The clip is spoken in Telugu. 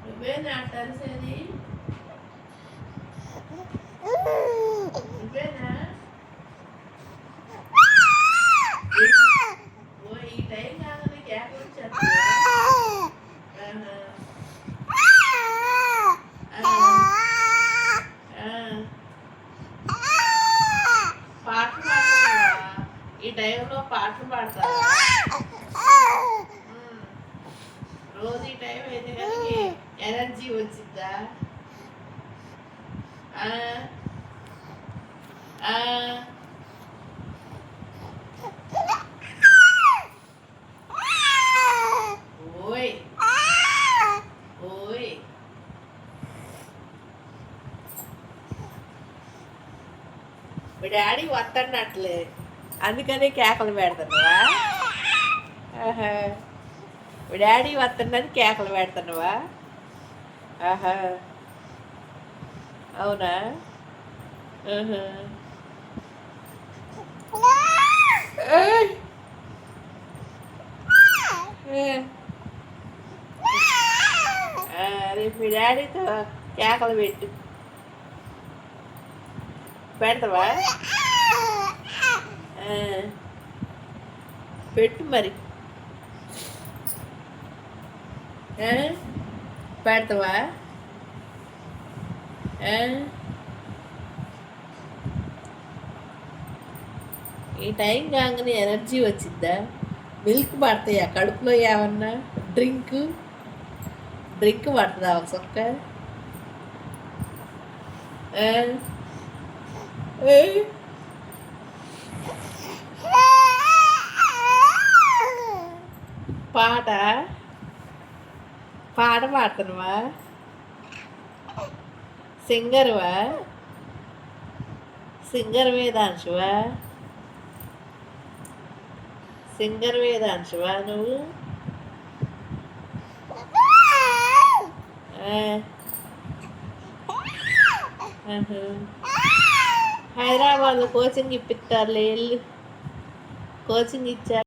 నువ్వేనా తెలిసేది? నువ్వేనా? ఓ ఈ టైం కాదని కేకలు వచ్చేస్తా. పాటలు పాడతావా? ఈ టైంలో పాటలు పాడతావా? రోజు ఈ టైం అయితే కానీ ఎనర్జీ వచ్చిద్దా? ఓయ్ ఓయ్ మీ డాడీ వద్దన్నట్లే అందుకనే కేకలు పెడుతున్నావా? మీ డాడీ వస్తుందని కేకలు పెడుతున్నావా? ఆహా, అవునా? రేపు మీ డాడీతో కేకలు పెడతావా? పెట్టు మరి. పెడతావా? ఈ టైం కాగానే ఎనర్జీ వచ్చిద్దా? మిల్క్ పడతాయా కడుపులో? ఏమన్నా డ్రింక్ పడుతుందా ఒక సొక్క? పాట పాడుతున్నావా? సింగర్వా? సింగర్ వేదాంశువా నువ్వు? హైదరాబాద్లో కోచింగ్ ఇప్పిస్తారులే, వెళ్ళు. కోచింగ్ ఇచ్చారు.